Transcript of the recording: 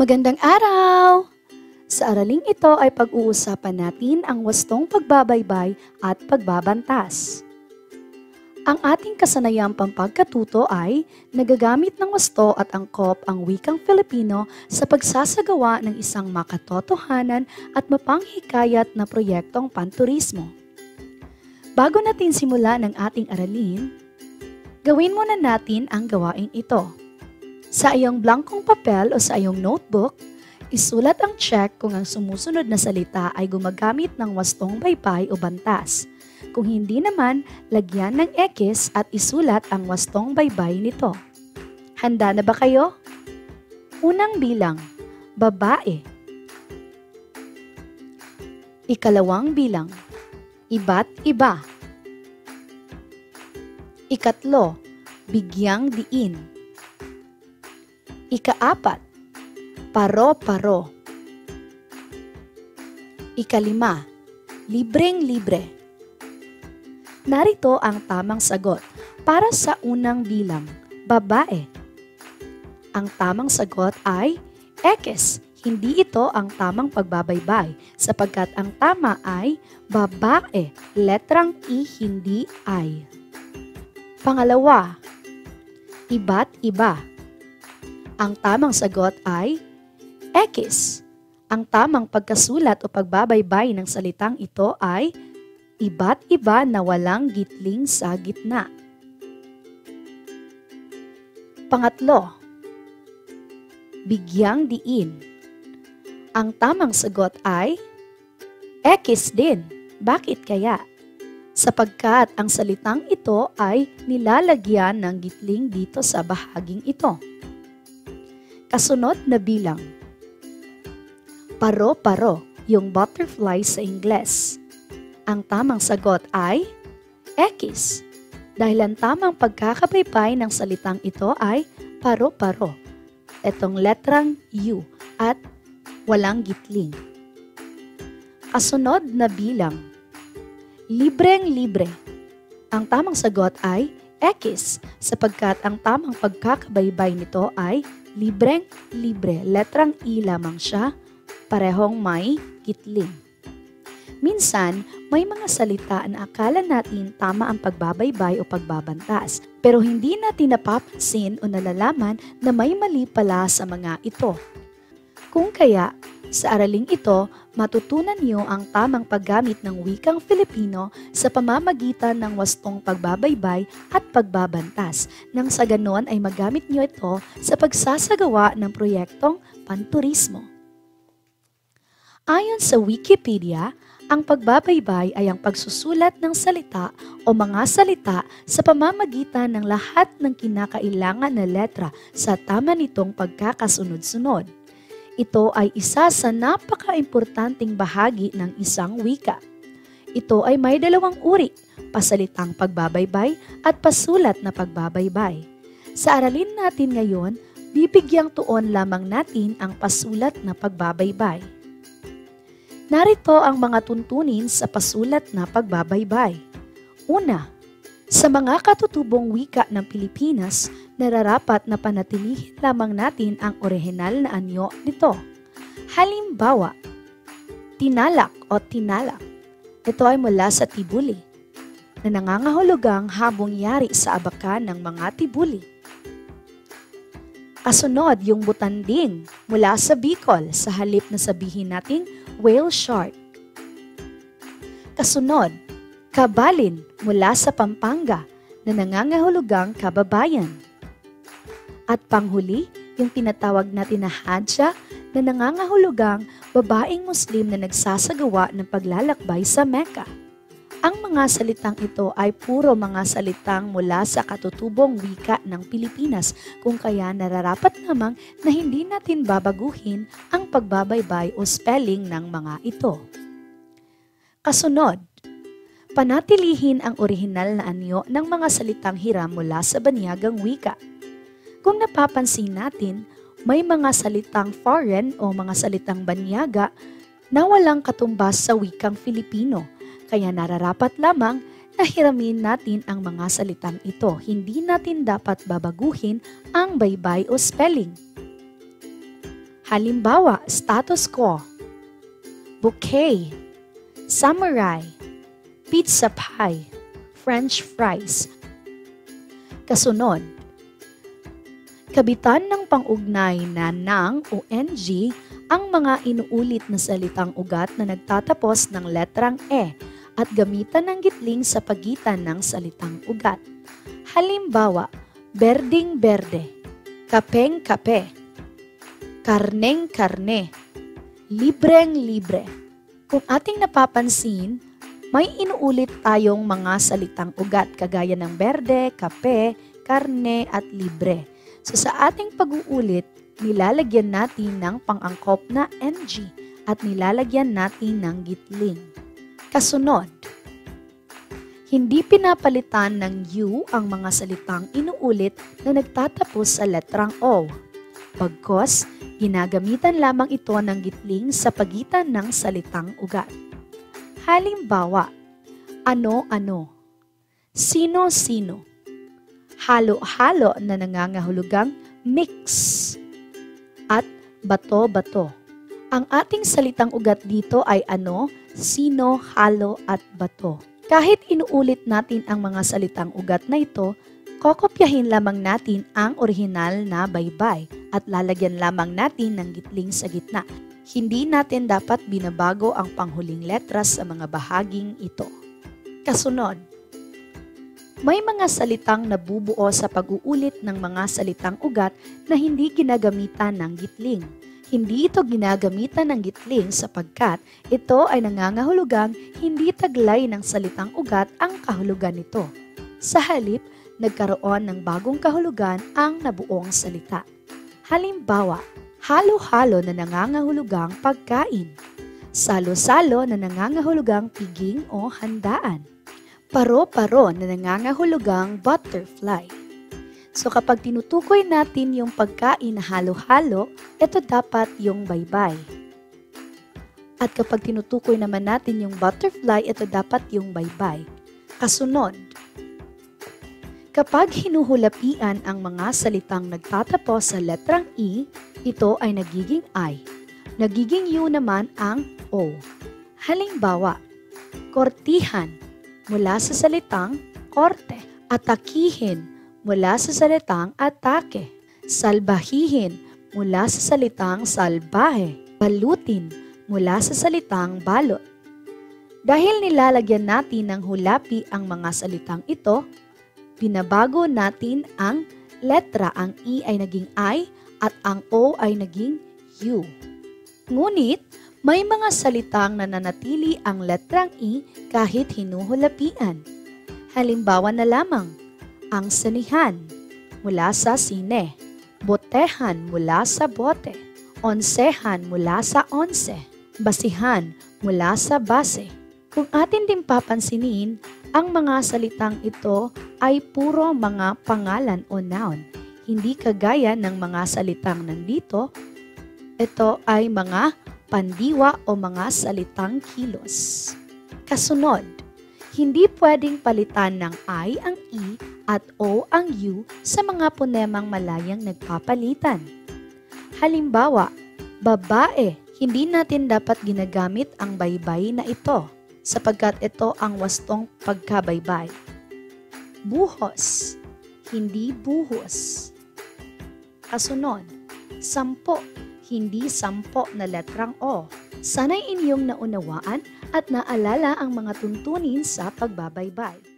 Magandang araw! Sa araling ito ay pag-uusapan natin ang wastong pagbabaybay at pagbabantas. Ang ating kasanayang pampagkatuto ay nagagamit ng wasto at angkop ang wikang Filipino sa pagsasagawa ng isang makatotohanan at mapanghikayat na proyektong panturismo. Bago natin simulan ang ating aralin, gawin muna natin ang gawaing ito. Sa iyong blankong papel o sa iyong notebook, isulat ang check kung ang sumusunod na salita ay gumagamit ng wastong baybay o bantas. Kung hindi naman, lagyan ng X at isulat ang wastong baybay nito. Handa na ba kayo? Unang bilang, babae. Ikalawang bilang, iba't iba. Ikatlo, bigyang diin. Ikaapat, paro-paro. Ikalima, libreng-libre. Narito ang tamang sagot para sa unang bilang, babae. Ang tamang sagot ay X. Hindi ito ang tamang pagbabaybay sapagkat ang tama ay babae, letrang I, hindi I. Pangalawa, iba't iba. Ang tamang sagot ay X. Ang tamang pagkasulat o pagbabaybay ng salitang ito ay iba't iba na walang gitling sa gitna. Pangatlo, bigyang diin. Ang tamang sagot ay X din. Bakit kaya? Sapagkat ang salitang ito ay nilalagyan ng gitling dito sa bahaging ito. Kasunod na bilang, paro-paro, yung butterfly sa Ingles. Ang tamang sagot ay X, dahil ang tamang pagkakabaybay ng salitang ito ay paro-paro. Itong letrang U at walang gitling. Kasunod na bilang, libreng-libre. Ang tamang sagot ay X, sapagkat ang tamang pagkakabaybay nito ay libreng-libre. Letrang I lamang siya, parehong may gitling. Minsan, may mga salita na akala natin tama ang pagbabaybay o pagbabantas, pero hindi natin napapansin o nalalaman na may mali pala sa mga ito. Kung kaya, sa araling ito, matutunan niyo ang tamang paggamit ng wikang Filipino sa pamamagitan ng wastong pagbabaybay at pagbabantas, nang sa ganon ay magamit niyo ito sa pagsasagawa ng proyektong panturismo. Ayon sa Wikipedia, ang pagbabaybay ay ang pagsusulat ng salita o mga salita sa pamamagitan ng lahat ng kinakailangan na letra sa tama nitong pagkakasunod-sunod. Ito ay isa sa napaka-importanting bahagi ng isang wika. Ito ay may dalawang uri, pasalitang pagbabaybay at pasulat na pagbabaybay. Sa aralin natin ngayon, bibigyang tuon lamang natin ang pasulat na pagbabaybay. Narito ang mga tuntunin sa pasulat na pagbabaybay. Una, sa mga katutubong wika ng Pilipinas, nararapat na panatilihin lamang natin ang orihinal na anyo nito. Halimbawa, tinalak o tinalak. Ito ay mula sa Tibuli, na nangangahulugang habong yari sa abakan ng mga Tibuli. Kasunod, yung butanding mula sa Bicol sa halip na sabihin nating whale shark. Kasunod, kabalin mula sa Pampanga na nangangahulugang kababayan. At panghuli, yung tinatawag natin na hadja na nangangahulugang babaeng Muslim na nagsasagawa ng paglalakbay sa Mecca. Ang mga salitang ito ay puro mga salitang mula sa katutubong wika ng Pilipinas, kung kaya nararapat namang na hindi natin babaguhin ang pagbabaybay o spelling ng mga ito. Kasunod, panatilihin ang orihinal na anyo ng mga salitang hiram mula sa banyagang wika. Kung napapansin natin, may mga salitang foreign o mga salitang banyaga na walang katumbas sa wikang Filipino, kaya nararapat lamang na hiramin natin ang mga salitang ito. Hindi natin dapat babaguhin ang baybay o spelling. Halimbawa, status quo, bouquet, samurai, pizza pie, French fries. Kasunod, kabitan ng pangugnay na ng o ng ang mga inuulit na salitang ugat na nagtatapos ng letrang E at gamitan ng gitling sa pagitan ng salitang ugat. Halimbawa, berdeng berde, kapeng kape, karneng karne, libreng libre. Kung ating napapansin, may inuulit tayong mga salitang ugat kagaya ng berde, kape, karne at libre. So sa ating pag-uulit, nilalagyan natin ng pang-angkop na NG at nilalagyan natin ng gitling. Kasunod, hindi pinapalitan ng U ang mga salitang inuulit na nagtatapos sa letrang O. Bagkus, ginagamitan lamang ito ng gitling sa pagitan ng salitang ugat. Halimbawa, ano-ano, sino-sino, halo-halo na nangangahulugang mix, at bato-bato. Ang ating salitang ugat dito ay ano, sino, halo, at bato. Kahit inuulit natin ang mga salitang ugat na ito, kokopyahin lamang natin ang orihinal na baybay at lalagyan lamang natin ng gitling sa gitna. Hindi natin dapat binabago ang panghuling letras sa mga bahaging ito. Kasunod, may mga salitang nabubuo sa pag-uulit ng mga salitang ugat na hindi ginagamitan ng gitling. Hindi ito ginagamitan ng gitling sapagkat ito ay nangangahulugang hindi taglay ng salitang ugat ang kahulugan nito. Sa halip, nagkaroon ng bagong kahulugan ang nabuong salita. Halimbawa, halo-halo na nangangahulugang pagkain, salo-salo na nangangahulugang piging o handaan, paro-paro na nangangahulugang butterfly. So kapag tinutukoy natin yung pagkain na halo-halo, ito dapat yung baybay. At kapag tinutukoy naman natin yung butterfly, ito dapat yung baybay. Kasunod, kapag hinuhulapian ang mga salitang nagtatapos sa letrang E, ito ay nagiging I. Nagiging U naman ang O. Halimbawa, kortihan mula sa salitang korte, atakihin mula sa salitang atake, salbahihin mula sa salitang salbahe, balutin mula sa salitang balot. Dahil nilalagyan natin ng hulapi ang mga salitang ito, binabago natin ang letra, ang E ay naging I at ang O ay naging U. Ngunit, may mga salitang nananatili ang letrang E kahit hinuhulapian. Halimbawa na lamang, ang sinihan mula sa sine, botehan mula sa bote, onsehan mula sa onse, basihan mula sa base. Kung atin din papansinin, ang mga salitang ito ay puro mga pangalan o noun. Hindi kagaya ng mga salitang nandito, ito ay mga pandiwa o mga salitang kilos. Kasunod, hindi pwedeng palitan ng I ang E at O ang U sa mga ponemang malayang nagpapalitan. Halimbawa, babae, hindi natin dapat ginagamit ang baybay na ito sapagkat ito ang wastong pagkabaybay. Buhos, hindi buhos. Kasunod, sampo, hindi sampo na letrang O. Sana'y inyong naunawaan at naalala ang mga tuntunin sa pagbabaybay.